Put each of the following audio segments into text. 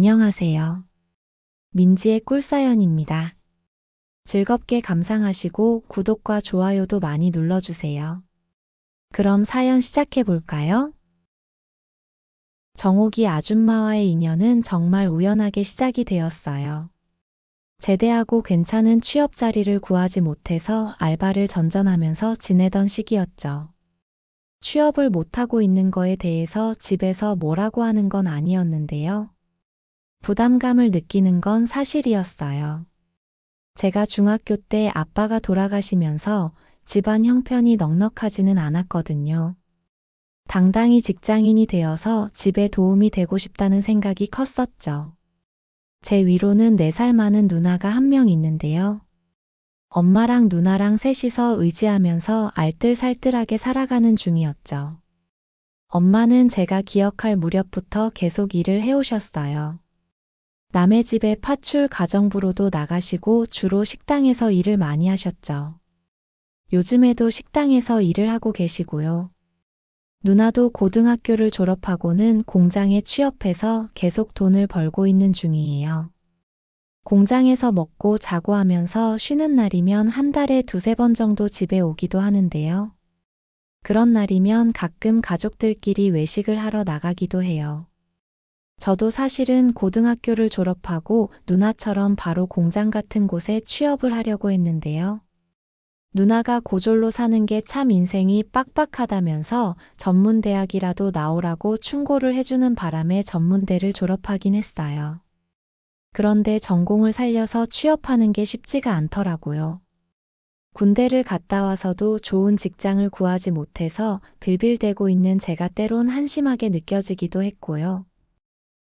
안녕하세요. 민지의 꿀사연입니다. 즐겁게 감상하시고 구독과 좋아요도 많이 눌러주세요. 그럼 사연 시작해 볼까요? 정옥이 아줌마와의 인연은 정말 우연하게 시작이 되었어요. 제대하고 괜찮은 취업 자리를 구하지 못해서 알바를 전전하면서 지내던 시기였죠. 취업을 못하고 있는 거에 대해서 집에서 뭐라고 하는 건 아니었는데요. 부담감을 느끼는 건 사실이었어요. 제가 중학교 때 아빠가 돌아가시면서 집안 형편이 넉넉하지는 않았거든요. 당당히 직장인이 되어서 집에 도움이 되고 싶다는 생각이 컸었죠. 제 위로는 4살 많은 누나가 한 명 있는데요. 엄마랑 누나랑 셋이서 의지하면서 알뜰살뜰하게 살아가는 중이었죠. 엄마는 제가 기억할 무렵부터 계속 일을 해오셨어요. 남의 집에 파출 가정부로도 나가시고 주로 식당에서 일을 많이 하셨죠. 요즘에도 식당에서 일을 하고 계시고요. 누나도 고등학교를 졸업하고는 공장에 취업해서 계속 돈을 벌고 있는 중이에요. 공장에서 먹고 자고 하면서 쉬는 날이면 한 달에 2~3번 정도 집에 오기도 하는데요. 그런 날이면 가끔 가족들끼리 외식을 하러 나가기도 해요. 저도 사실은 고등학교를 졸업하고 누나처럼 바로 공장 같은 곳에 취업을 하려고 했는데요. 누나가 고졸로 사는 게 참 인생이 빡빡하다면서 전문대학이라도 나오라고 충고를 해주는 바람에 전문대를 졸업하긴 했어요. 그런데 전공을 살려서 취업하는 게 쉽지가 않더라고요. 군대를 갔다 와서도 좋은 직장을 구하지 못해서 빌빌대고 있는 제가 때론 한심하게 느껴지기도 했고요.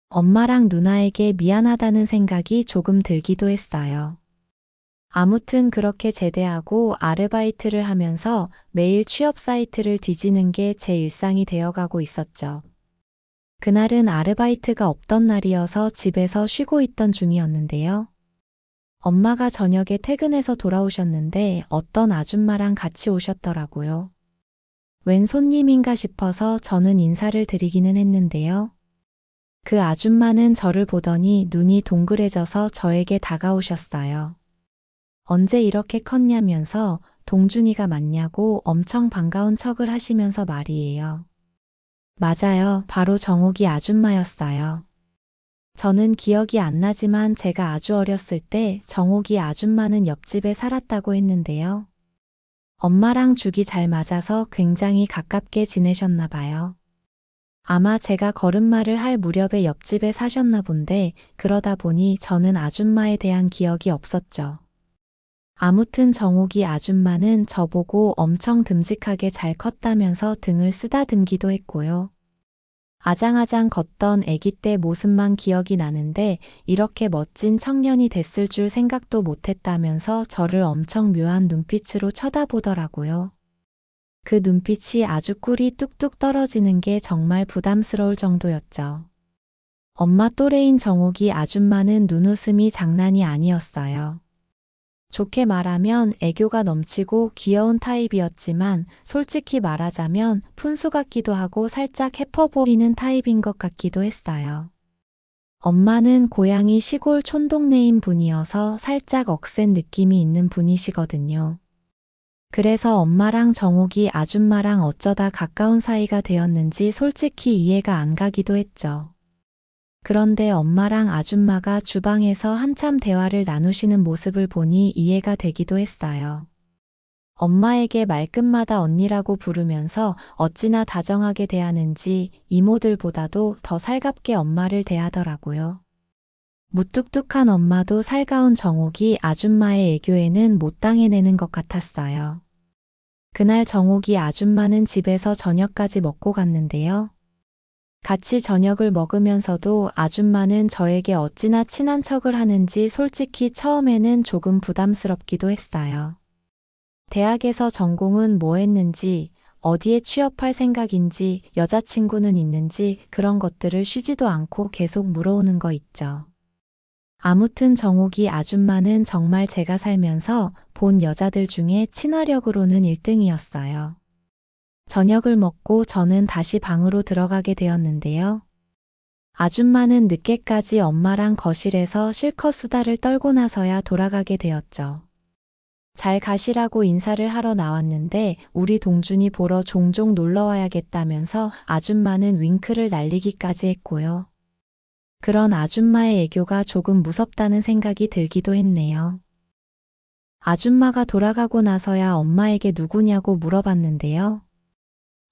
엄마랑 누나에게 미안하다는 생각이 조금 들기도 했어요. 아무튼 그렇게 제대하고 아르바이트를 하면서 매일 취업 사이트를 뒤지는 게 제 일상이 되어가고 있었죠. 그날은 아르바이트가 없던 날이어서 집에서 쉬고 있던 중이었는데요. 엄마가 저녁에 퇴근해서 돌아오셨는데 어떤 아줌마랑 같이 오셨더라고요. 웬 손님인가 싶어서 저는 인사를 드리기는 했는데요. 그 아줌마는 저를 보더니 눈이 동그래져서 저에게 다가오셨어요. 언제 이렇게 컸냐면서 동준이가 맞냐고 엄청 반가운 척을 하시면서 말이에요. 맞아요. 바로 정옥이 아줌마였어요. 저는 기억이 안 나지만 제가 아주 어렸을 때 정옥이 아줌마는 옆집에 살았다고 했는데요. 엄마랑 죽이 잘 맞아서 굉장히 가깝게 지내셨나 봐요. 아마 제가 걸음마를 할 무렵에 옆집에 사셨나 본데 그러다 보니 저는 아줌마에 대한 기억이 없었죠. 아무튼 정옥이 아줌마는 저보고 엄청 듬직하게 잘 컸다면서 등을 쓰다듬기도 했고요. 아장아장 걷던 아기 때 모습만 기억이 나는데 이렇게 멋진 청년이 됐을 줄 생각도 못했다면서 저를 엄청 묘한 눈빛으로 쳐다보더라고요. 그 눈빛이 아주 꿀이 뚝뚝 떨어지는 게 정말 부담스러울 정도였죠. 엄마 또래인 정옥이 아줌마는 눈웃음이 장난이 아니었어요. 좋게 말하면 애교가 넘치고 귀여운 타입이었지만 솔직히 말하자면 푼수 같기도 하고 살짝 해퍼 보이는 타입인 것 같기도 했어요. 엄마는 고향이 시골 촌동네인 분이어서 살짝 억센 느낌이 있는 분이시거든요. 그래서 엄마랑 정옥이 아줌마랑 어쩌다 가까운 사이가 되었는지 솔직히 이해가 안 가기도 했죠. 그런데 엄마랑 아줌마가 주방에서 한참 대화를 나누시는 모습을 보니 이해가 되기도 했어요. 엄마에게 말끝마다 언니라고 부르면서 어찌나 다정하게 대하는지 이모들보다도 더 살갑게 엄마를 대하더라고요. 무뚝뚝한 엄마도 살가운 정옥이 아줌마의 애교에는 못 당해내는 것 같았어요. 그날 정옥이 아줌마는 집에서 저녁까지 먹고 갔는데요. 같이 저녁을 먹으면서도 아줌마는 저에게 어찌나 친한 척을 하는지 솔직히 처음에는 조금 부담스럽기도 했어요. 대학에서 전공은 뭐 했는지, 어디에 취업할 생각인지, 여자친구는 있는지 그런 것들을 쉬지도 않고 계속 물어오는 거 있죠. 아무튼 정옥이 아줌마는 정말 제가 살면서 본 여자들 중에 친화력으로는 1등이었어요. 저녁을 먹고 저는 다시 방으로 들어가게 되었는데요. 아줌마는 늦게까지 엄마랑 거실에서 실컷 수다를 떨고 나서야 돌아가게 되었죠. 잘 가시라고 인사를 하러 나왔는데 우리 동준이 보러 종종 놀러 와야겠다면서 아줌마는 윙크를 날리기까지 했고요. 그런 아줌마의 애교가 조금 무섭다는 생각이 들기도 했네요. 아줌마가 돌아가고 나서야 엄마에게 누구냐고 물어봤는데요.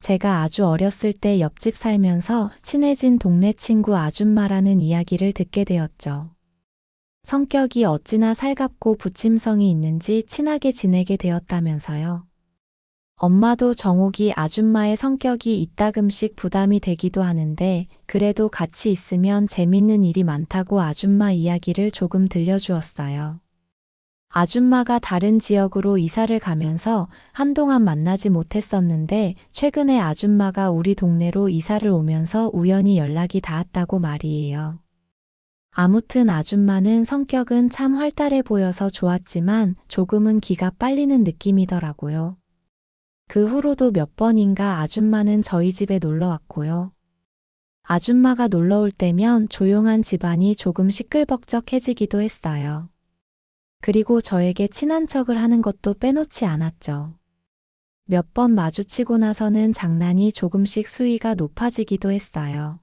제가 아주 어렸을 때 옆집 살면서 친해진 동네 친구 아줌마라는 이야기를 듣게 되었죠. 성격이 어찌나 살갑고 부침성이 있는지 친하게 지내게 되었다면서요. 엄마도 정옥이 아줌마의 성격이 이따금씩 부담이 되기도 하는데 그래도 같이 있으면 재밌는 일이 많다고 아줌마 이야기를 조금 들려주었어요. 아줌마가 다른 지역으로 이사를 가면서 한동안 만나지 못했었는데 최근에 아줌마가 우리 동네로 이사를 오면서 우연히 연락이 닿았다고 말이에요. 아무튼 아줌마는 성격은 참 활달해 보여서 좋았지만 조금은 기가 빨리는 느낌이더라고요. 그 후로도 몇 번인가 아줌마는 저희 집에 놀러 왔고요. 아줌마가 놀러 올 때면 조용한 집안이 조금 시끌벅적해지기도 했어요. 그리고 저에게 친한 척을 하는 것도 빼놓지 않았죠. 몇 번 마주치고 나서는 장난이 조금씩 수위가 높아지기도 했어요.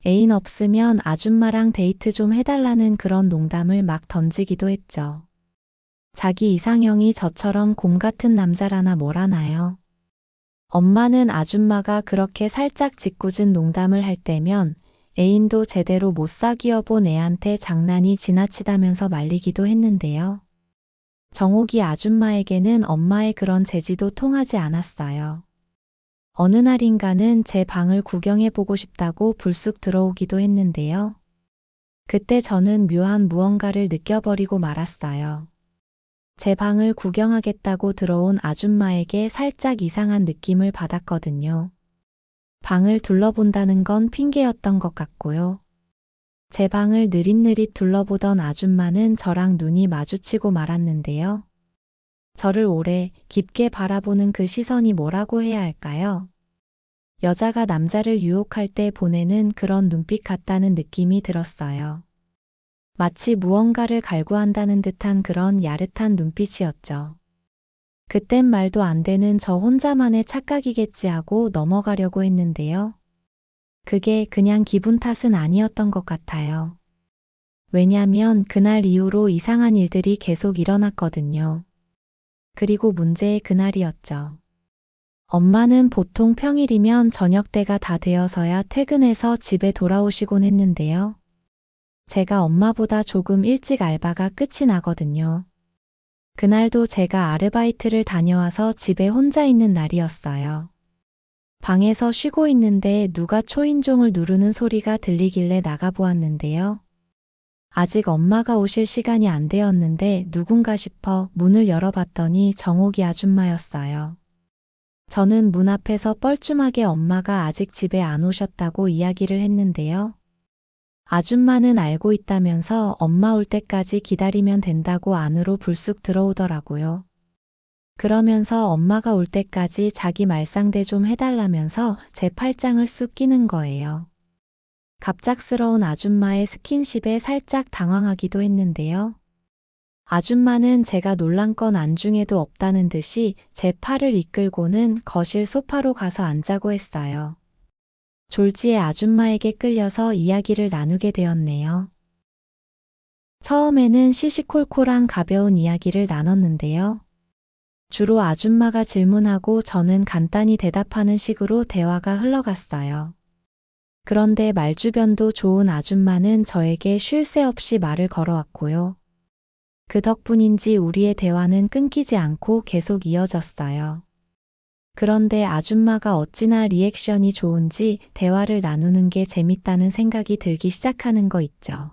애인 없으면 아줌마랑 데이트 좀 해달라는 그런 농담을 막 던지기도 했죠. 자기 이상형이 저처럼 곰 같은 남자라나 뭐라나요? 엄마는 아줌마가 그렇게 살짝 짓궂은 농담을 할 때면 애인도 제대로 못 사귀어 본 애한테 장난이 지나치다면서 말리기도 했는데요. 정옥이 아줌마에게는 엄마의 그런 재지도 통하지 않았어요. 어느 날인가는 제 방을 구경해 보고 싶다고 불쑥 들어오기도 했는데요. 그때 저는 묘한 무언가를 느껴버리고 말았어요. 제 방을 구경하겠다고 들어온 아줌마에게 살짝 이상한 느낌을 받았거든요. 방을 둘러본다는 건 핑계였던 것 같고요. 제 방을 느릿느릿 둘러보던 아줌마는 저랑 눈이 마주치고 말았는데요. 저를 오래 깊게 바라보는 그 시선이 뭐라고 해야 할까요? 여자가 남자를 유혹할 때 보내는 그런 눈빛 같다는 느낌이 들었어요. 마치 무언가를 갈구한다는 듯한 그런 야릇한 눈빛이었죠. 그땐 말도 안 되는 저 혼자만의 착각이겠지 하고 넘어가려고 했는데요. 그게 그냥 기분 탓은 아니었던 것 같아요. 왜냐면 그날 이후로 이상한 일들이 계속 일어났거든요. 그리고 문제의 그날이었죠. 엄마는 보통 평일이면 저녁 때가 다 되어서야 퇴근해서 집에 돌아오시곤 했는데요. 제가 엄마보다 조금 일찍 알바가 끝이 나거든요. 그날도 제가 아르바이트를 다녀와서 집에 혼자 있는 날이었어요. 방에서 쉬고 있는데 누가 초인종을 누르는 소리가 들리길래 나가보았는데요. 아직 엄마가 오실 시간이 안 되었는데 누군가 싶어 문을 열어봤더니 정옥이 아줌마였어요. 저는 문 앞에서 뻘쭘하게 엄마가 아직 집에 안 오셨다고 이야기를 했는데요. 아줌마는 알고 있다면서 엄마 올 때까지 기다리면 된다고 안으로 불쑥 들어오더라고요. 그러면서 엄마가 올 때까지 자기 말상대 좀 해달라면서 제 팔짱을 쑥 끼는 거예요. 갑작스러운 아줌마의 스킨십에 살짝 당황하기도 했는데요. 아줌마는 제가 놀란 건 안중에도 없다는 듯이 제 팔을 이끌고는 거실 소파로 가서 앉자고 했어요. 졸지에 아줌마에게 끌려서 이야기를 나누게 되었네요. 처음에는 시시콜콜한 가벼운 이야기를 나눴는데요. 주로 아줌마가 질문하고 저는 간단히 대답하는 식으로 대화가 흘러갔어요. 그런데 말주변도 좋은 아줌마는 저에게 쉴 새 없이 말을 걸어왔고요. 그 덕분인지 우리의 대화는 끊기지 않고 계속 이어졌어요. 그런데 아줌마가 어찌나 리액션이 좋은지 대화를 나누는 게 재밌다는 생각이 들기 시작하는 거 있죠.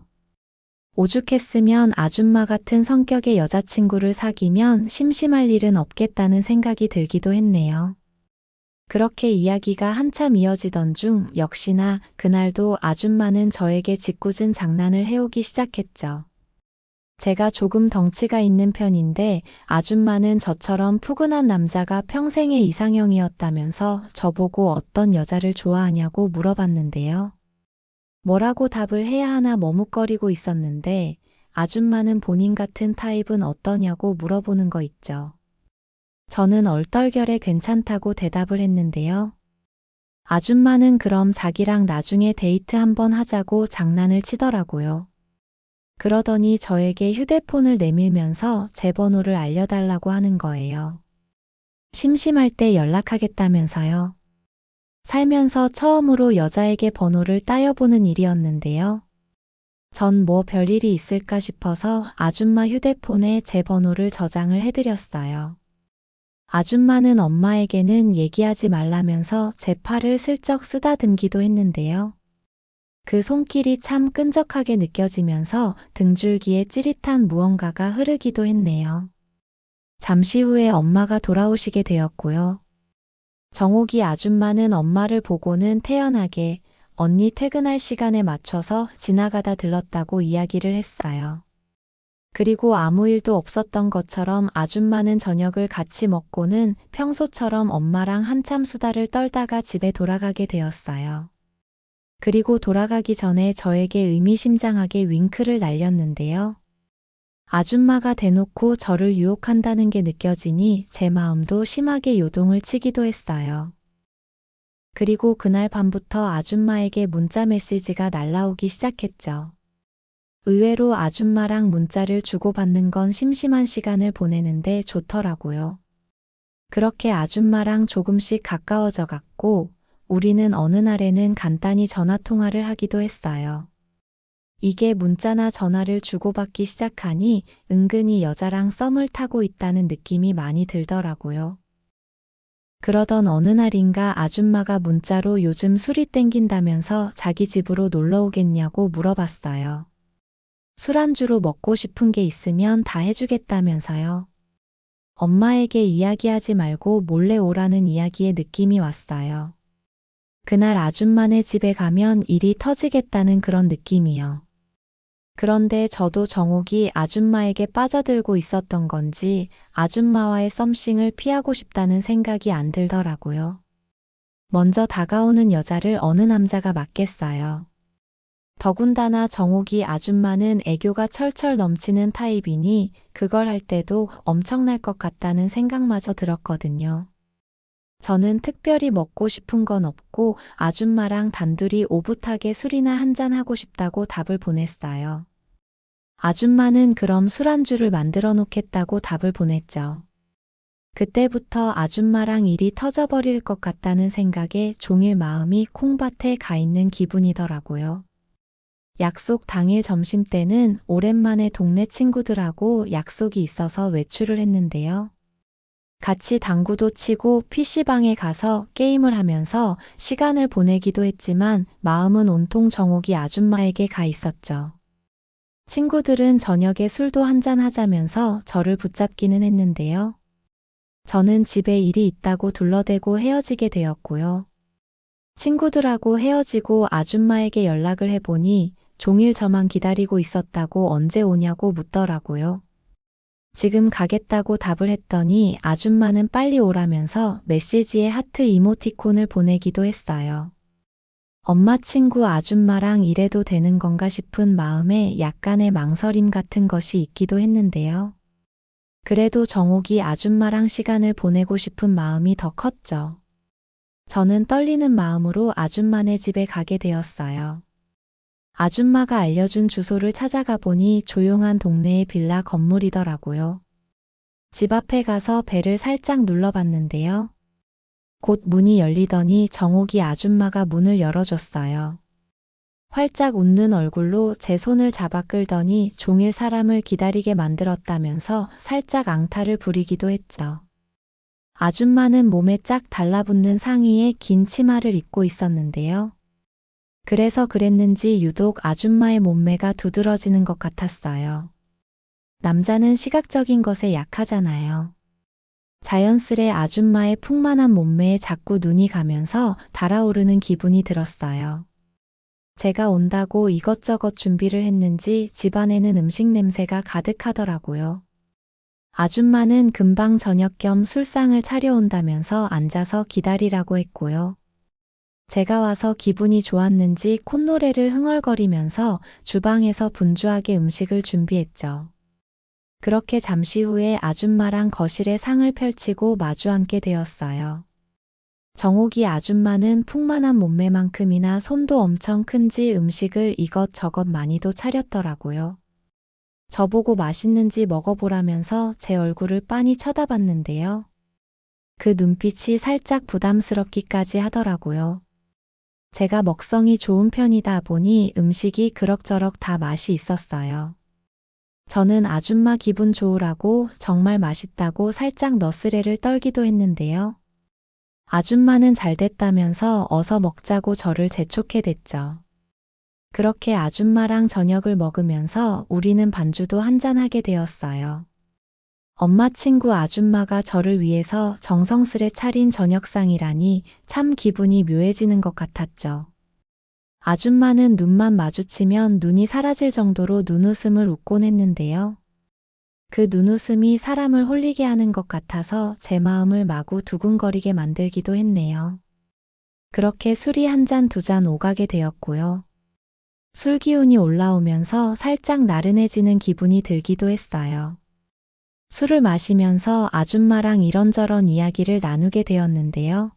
오죽했으면 아줌마 같은 성격의 여자친구를 사귀면 심심할 일은 없겠다는 생각이 들기도 했네요. 그렇게 이야기가 한참 이어지던 중 역시나 그날도 아줌마는 저에게 짓궂은 장난을 해오기 시작했죠. 제가 조금 덩치가 있는 편인데 아줌마는 저처럼 푸근한 남자가 평생의 이상형이었다면서 저보고 어떤 여자를 좋아하냐고 물어봤는데요. 뭐라고 답을 해야 하나 머뭇거리고 있었는데 아줌마는 본인 같은 타입은 어떠냐고 물어보는 거 있죠. 저는 얼떨결에 괜찮다고 대답을 했는데요. 아줌마는 그럼 자기랑 나중에 데이트 한번 하자고 장난을 치더라고요. 그러더니 저에게 휴대폰을 내밀면서 제 번호를 알려달라고 하는 거예요. 심심할 때 연락하겠다면서요. 살면서 처음으로 여자에게 번호를 따여보는 일이었는데요. 전 뭐 별일이 있을까 싶어서 아줌마 휴대폰에 제 번호를 저장을 해드렸어요. 아줌마는 엄마에게는 얘기하지 말라면서 제 팔을 슬쩍 쓰다듬기도 했는데요. 그 손길이 참 끈적하게 느껴지면서 등줄기에 찌릿한 무언가가 흐르기도 했네요. 잠시 후에 엄마가 돌아오시게 되었고요. 정옥이 아줌마는 엄마를 보고는 태연하게 언니 퇴근할 시간에 맞춰서 지나가다 들렀다고 이야기를 했어요. 그리고 아무 일도 없었던 것처럼 아줌마는 저녁을 같이 먹고는 평소처럼 엄마랑 한참 수다를 떨다가 집에 돌아가게 되었어요. 그리고 돌아가기 전에 저에게 의미심장하게 윙크를 날렸는데요. 아줌마가 대놓고 저를 유혹한다는 게 느껴지니 제 마음도 심하게 요동을 치기도 했어요. 그리고 그날 밤부터 아줌마에게 문자 메시지가 날라오기 시작했죠. 의외로 아줌마랑 문자를 주고받는 건 심심한 시간을 보내는데 좋더라고요. 그렇게 아줌마랑 조금씩 가까워져 갔고 우리는 어느 날에는 간단히 전화통화를 하기도 했어요. 이게 문자나 전화를 주고받기 시작하니 은근히 여자랑 썸을 타고 있다는 느낌이 많이 들더라고요. 그러던 어느 날인가 아줌마가 문자로 요즘 술이 땡긴다면서 자기 집으로 놀러 오겠냐고 물어봤어요. 술안주로 먹고 싶은 게 있으면 다 해주겠다면서요. 엄마에게 이야기하지 말고 몰래 오라는 이야기의 느낌이 왔어요. 그날 아줌마네 집에 가면 일이 터지겠다는 그런 느낌이요. 그런데 저도 정옥이 아줌마에게 빠져들고 있었던 건지 아줌마와의 썸씽을 피하고 싶다는 생각이 안 들더라고요. 먼저 다가오는 여자를 어느 남자가 맞겠어요. 더군다나 정옥이 아줌마는 애교가 철철 넘치는 타입이니 그걸 할 때도 엄청날 것 같다는 생각마저 들었거든요. 저는 특별히 먹고 싶은 건 없고 아줌마랑 단둘이 오붓하게 술이나 한잔 하고 싶다고 답을 보냈어요. 아줌마는 그럼 술안주를 만들어 놓겠다고 답을 보냈죠. 그때부터 아줌마랑 일이 터져버릴 것 같다는 생각에 종일 마음이 콩밭에 가 있는 기분이더라고요. 약속 당일 점심때는 오랜만에 동네 친구들하고 약속이 있어서 외출을 했는데요. 같이 당구도 치고 PC방에 가서 게임을 하면서 시간을 보내기도 했지만 마음은 온통 정옥이 아줌마에게 가 있었죠. 친구들은 저녁에 술도 한잔 하자면서 저를 붙잡기는 했는데요. 저는 집에 일이 있다고 둘러대고 헤어지게 되었고요. 친구들하고 헤어지고 아줌마에게 연락을 해보니 종일 저만 기다리고 있었다고 언제 오냐고 묻더라고요. 지금 가겠다고 답을 했더니 아줌마는 빨리 오라면서 메시지에 하트 이모티콘을 보내기도 했어요. 엄마 친구 아줌마랑 이래도 되는 건가 싶은 마음에 약간의 망설임 같은 것이 있기도 했는데요. 그래도 정옥이 아줌마랑 시간을 보내고 싶은 마음이 더 컸죠. 저는 떨리는 마음으로 아줌마네 집에 가게 되었어요. 아줌마가 알려준 주소를 찾아가 보니 조용한 동네의 빌라 건물이더라고요. 집 앞에 가서 벨을 살짝 눌러봤는데요. 곧 문이 열리더니 정옥이 아줌마가 문을 열어줬어요. 활짝 웃는 얼굴로 제 손을 잡아 끌더니 종일 사람을 기다리게 만들었다면서 살짝 앙탈을 부리기도 했죠. 아줌마는 몸에 쫙 달라붙는 상의에 긴 치마를 입고 있었는데요. 그래서 그랬는지 유독 아줌마의 몸매가 두드러지는 것 같았어요. 남자는 시각적인 것에 약하잖아요. 자연스레 아줌마의 풍만한 몸매에 자꾸 눈이 가면서 달아오르는 기분이 들었어요. 제가 온다고 이것저것 준비를 했는지 집안에는 음식 냄새가 가득하더라고요. 아줌마는 금방 저녁 겸 술상을 차려온다면서 앉아서 기다리라고 했고요. 제가 와서 기분이 좋았는지 콧노래를 흥얼거리면서 주방에서 분주하게 음식을 준비했죠. 그렇게 잠시 후에 아줌마랑 거실에 상을 펼치고 마주 앉게 되었어요. 정옥이 아줌마는 풍만한 몸매만큼이나 손도 엄청 큰지 음식을 이것저것 많이도 차렸더라고요. 저보고 맛있는지 먹어보라면서 제 얼굴을 빤히 쳐다봤는데요. 그 눈빛이 살짝 부담스럽기까지 하더라고요. 제가 먹성이 좋은 편이다 보니 음식이 그럭저럭 다 맛이 있었어요. 저는 아줌마 기분 좋으라고 정말 맛있다고 살짝 너스레를 떨기도 했는데요. 아줌마는 잘 됐다면서 어서 먹자고 저를 재촉해댔죠. 그렇게 아줌마랑 저녁을 먹으면서 우리는 반주도 한잔하게 되었어요. 엄마 친구 아줌마가 저를 위해서 정성스레 차린 저녁상이라니 참 기분이 묘해지는 것 같았죠. 아줌마는 눈만 마주치면 눈이 사라질 정도로 눈웃음을 웃곤 했는데요. 그 눈웃음이 사람을 홀리게 하는 것 같아서 제 마음을 마구 두근거리게 만들기도 했네요. 그렇게 술이 한 잔 두 잔 오가게 되었고요. 술 기운이 올라오면서 살짝 나른해지는 기분이 들기도 했어요. 술을 마시면서 아줌마랑 이런저런 이야기를 나누게 되었는데요.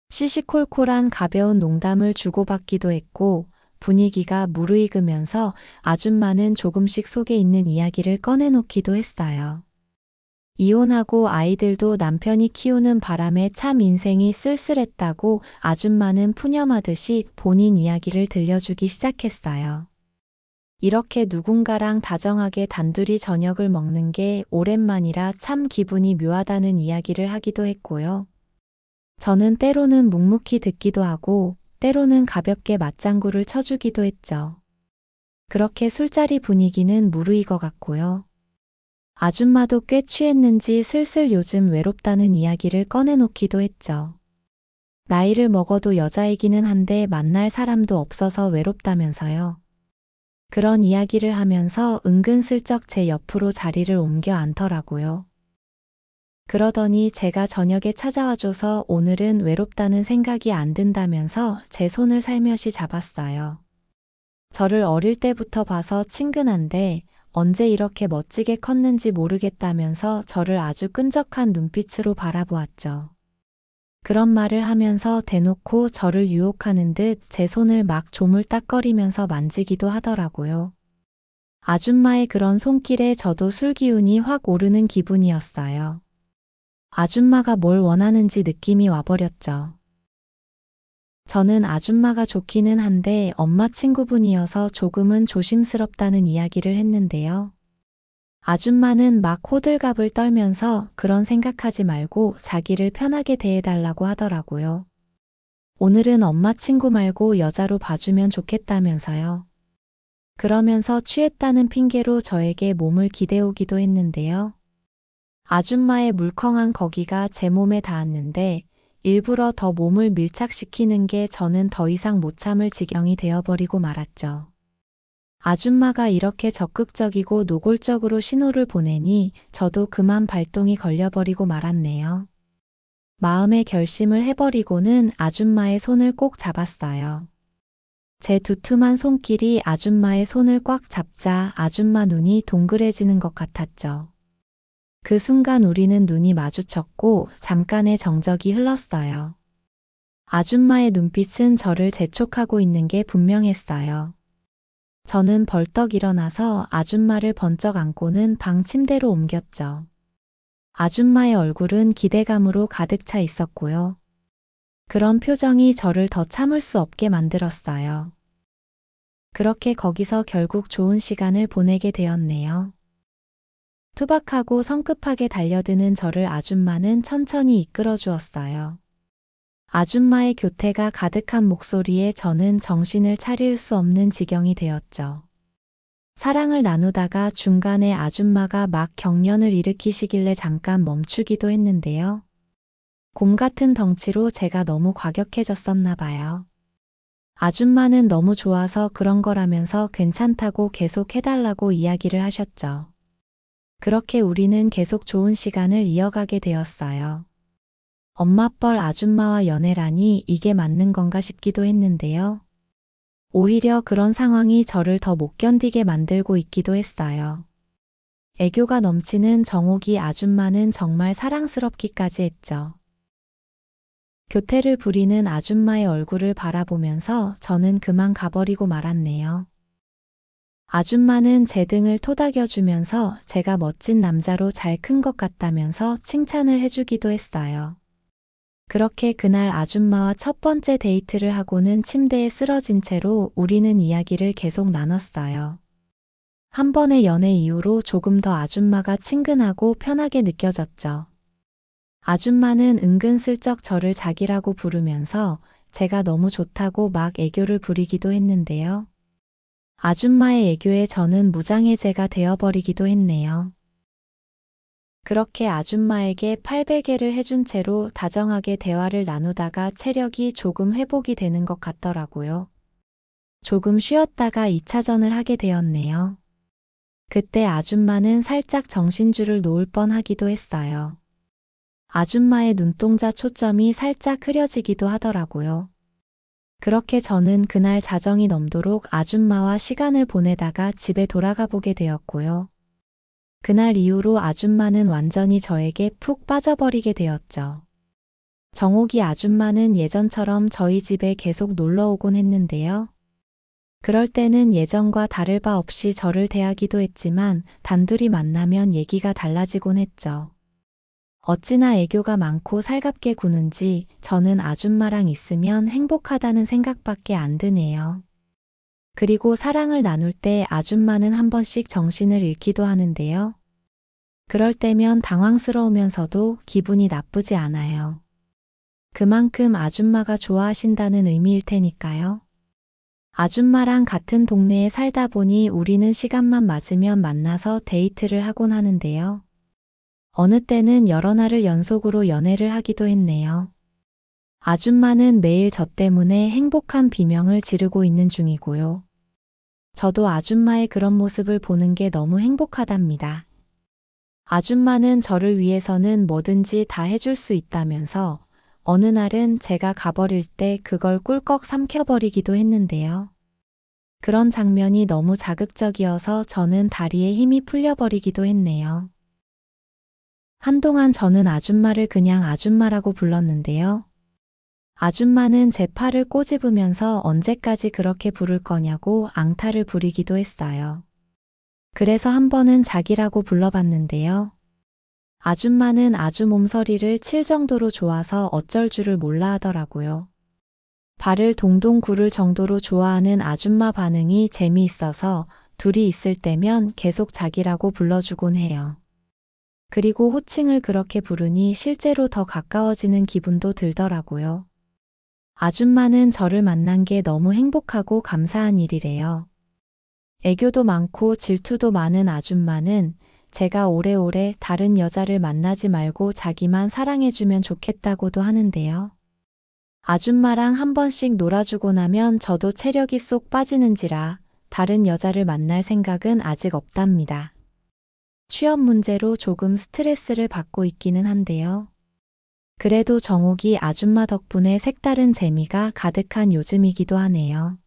시시콜콜한 가벼운 농담을 주고받기도 했고 분위기가 무르익으면서 아줌마는 조금씩 속에 있는 이야기를 꺼내놓기도 했어요. 이혼하고 아이들도 남편이 키우는 바람에 참 인생이 쓸쓸했다고 아줌마는 푸념하듯이 본인 이야기를 들려주기 시작했어요. 이렇게 누군가랑 다정하게 단둘이 저녁을 먹는 게 오랜만이라 참 기분이 묘하다는 이야기를 하기도 했고요. 저는 때로는 묵묵히 듣기도 하고 때로는 가볍게 맞장구를 쳐주기도 했죠. 그렇게 술자리 분위기는 무르익어 갔고요. 아줌마도 꽤 취했는지 슬슬 요즘 외롭다는 이야기를 꺼내놓기도 했죠. 나이를 먹어도 여자이기는 한데 만날 사람도 없어서 외롭다면서요. 그런 이야기를 하면서 은근슬쩍 제 옆으로 자리를 옮겨 앉더라고요. 그러더니 제가 저녁에 찾아와줘서 오늘은 외롭다는 생각이 안 든다면서 제 손을 살며시 잡았어요. 저를 어릴 때부터 봐서 친근한데 언제 이렇게 멋지게 컸는지 모르겠다면서 저를 아주 끈적한 눈빛으로 바라보았죠. 그런 말을 하면서 대놓고 저를 유혹하는 듯 제 손을 막 조물딱거리면서 만지기도 하더라고요. 아줌마의 그런 손길에 저도 술 기운이 확 오르는 기분이었어요. 아줌마가 뭘 원하는지 느낌이 와버렸죠. 저는 아줌마가 좋기는 한데 엄마 친구분이어서 조금은 조심스럽다는 이야기를 했는데요. 아줌마는 막 호들갑을 떨면서 그런 생각하지 말고 자기를 편하게 대해달라고 하더라고요. 오늘은 엄마 친구 말고 여자로 봐주면 좋겠다면서요. 그러면서 취했다는 핑계로 저에게 몸을 기대오기도 했는데요. 아줌마의 물컹한 거기가 제 몸에 닿았는데 일부러 더 몸을 밀착시키는 게 저는 더 이상 못 참을 지경이 되어버리고 말았죠. 아줌마가 이렇게 적극적이고 노골적으로 신호를 보내니 저도 그만 발동이 걸려버리고 말았네요. 마음의 결심을 해버리고는 아줌마의 손을 꼭 잡았어요. 제 두툼한 손길이 아줌마의 손을 꽉 잡자 아줌마 눈이 동그래지는 것 같았죠. 그 순간 우리는 눈이 마주쳤고 잠깐의 정적이 흘렀어요. 아줌마의 눈빛은 저를 재촉하고 있는 게 분명했어요. 저는 벌떡 일어나서 아줌마를 번쩍 안고는 방 침대로 옮겼죠. 아줌마의 얼굴은 기대감으로 가득 차 있었고요. 그런 표정이 저를 더 참을 수 없게 만들었어요. 그렇게 거기서 결국 좋은 시간을 보내게 되었네요. 투박하고 성급하게 달려드는 저를 아줌마는 천천히 이끌어 주었어요. 아줌마의 교태가 가득한 목소리에 저는 정신을 차릴 수 없는 지경이 되었죠. 사랑을 나누다가 중간에 아줌마가 막 경련을 일으키시길래 잠깐 멈추기도 했는데요. 곰 같은 덩치로 제가 너무 과격해졌었나 봐요. 아줌마는 너무 좋아서 그런 거라면서 괜찮다고 계속 해달라고 이야기를 하셨죠. 그렇게 우리는 계속 좋은 시간을 이어가게 되었어요. 엄마뻘 아줌마와 연애라니 이게 맞는 건가 싶기도 했는데요. 오히려 그런 상황이 저를 더 못 견디게 만들고 있기도 했어요. 애교가 넘치는 정옥이 아줌마는 정말 사랑스럽기까지 했죠. 교태를 부리는 아줌마의 얼굴을 바라보면서 저는 그만 가버리고 말았네요. 아줌마는 제 등을 토닥여주면서 제가 멋진 남자로 잘 큰 것 같다면서 칭찬을 해주기도 했어요. 그렇게 그날 아줌마와 첫 번째 데이트를 하고는 침대에 쓰러진 채로 우리는 이야기를 계속 나눴어요. 한 번의 연애 이후로 조금 더 아줌마가 친근하고 편하게 느껴졌죠. 아줌마는 은근슬쩍 저를 자기라고 부르면서 제가 너무 좋다고 막 애교를 부리기도 했는데요. 아줌마의 애교에 저는 무장해제가 되어버리기도 했네요. 그렇게 아줌마에게 800개를 해준 채로 다정하게 대화를 나누다가 체력이 조금 회복이 되는 것 같더라고요. 조금 쉬었다가 2차전을 하게 되었네요. 그때 아줌마는 살짝 정신줄을 놓을 뻔하기도 했어요. 아줌마의 눈동자 초점이 살짝 흐려지기도 하더라고요. 그렇게 저는 그날 자정이 넘도록 아줌마와 시간을 보내다가 집에 돌아가 보게 되었고요. 그날 이후로 아줌마는 완전히 저에게 푹 빠져버리게 되었죠. 정옥이 아줌마는 예전처럼 저희 집에 계속 놀러 오곤 했는데요. 그럴 때는 예전과 다를 바 없이 저를 대하기도 했지만 단둘이 만나면 얘기가 달라지곤 했죠. 어찌나 애교가 많고 살갑게 구는지 저는 아줌마랑 있으면 행복하다는 생각밖에 안 드네요. 그리고 사랑을 나눌 때 아줌마는 한 번씩 정신을 잃기도 하는데요. 그럴 때면 당황스러우면서도 기분이 나쁘지 않아요. 그만큼 아줌마가 좋아하신다는 의미일 테니까요. 아줌마랑 같은 동네에 살다 보니 우리는 시간만 맞으면 만나서 데이트를 하곤 하는데요. 어느 때는 여러 날을 연속으로 연애를 하기도 했네요. 아줌마는 매일 저 때문에 행복한 비명을 지르고 있는 중이고요. 저도 아줌마의 그런 모습을 보는 게 너무 행복하답니다. 아줌마는 저를 위해서는 뭐든지 다 해줄 수 있다면서 어느 날은 제가 가버릴 때 그걸 꿀꺽 삼켜버리기도 했는데요. 그런 장면이 너무 자극적이어서 저는 다리에 힘이 풀려버리기도 했네요. 한동안 저는 아줌마를 그냥 아줌마라고 불렀는데요. 아줌마는 제 팔을 꼬집으면서 언제까지 그렇게 부를 거냐고 앙탈을 부리기도 했어요. 그래서 한 번은 자기라고 불러봤는데요. 아줌마는 아주 몸서리를 칠 정도로 좋아서 어쩔 줄을 몰라 하더라고요. 발을 동동 구를 정도로 좋아하는 아줌마 반응이 재미있어서 둘이 있을 때면 계속 자기라고 불러주곤 해요. 그리고 호칭을 그렇게 부르니 실제로 더 가까워지는 기분도 들더라고요. 아줌마는 저를 만난 게 너무 행복하고 감사한 일이래요. 애교도 많고 질투도 많은 아줌마는 제가 오래오래 다른 여자를 만나지 말고 자기만 사랑해주면 좋겠다고도 하는데요. 아줌마랑 한 번씩 놀아주고 나면 저도 체력이 쏙 빠지는지라 다른 여자를 만날 생각은 아직 없답니다. 취업 문제로 조금 스트레스를 받고 있기는 한데요. 그래도 정옥이 아줌마 덕분에 색다른 재미가 가득한 요즘이기도 하네요.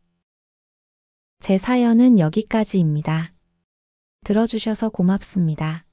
제 사연은 여기까지입니다. 들어주셔서 고맙습니다.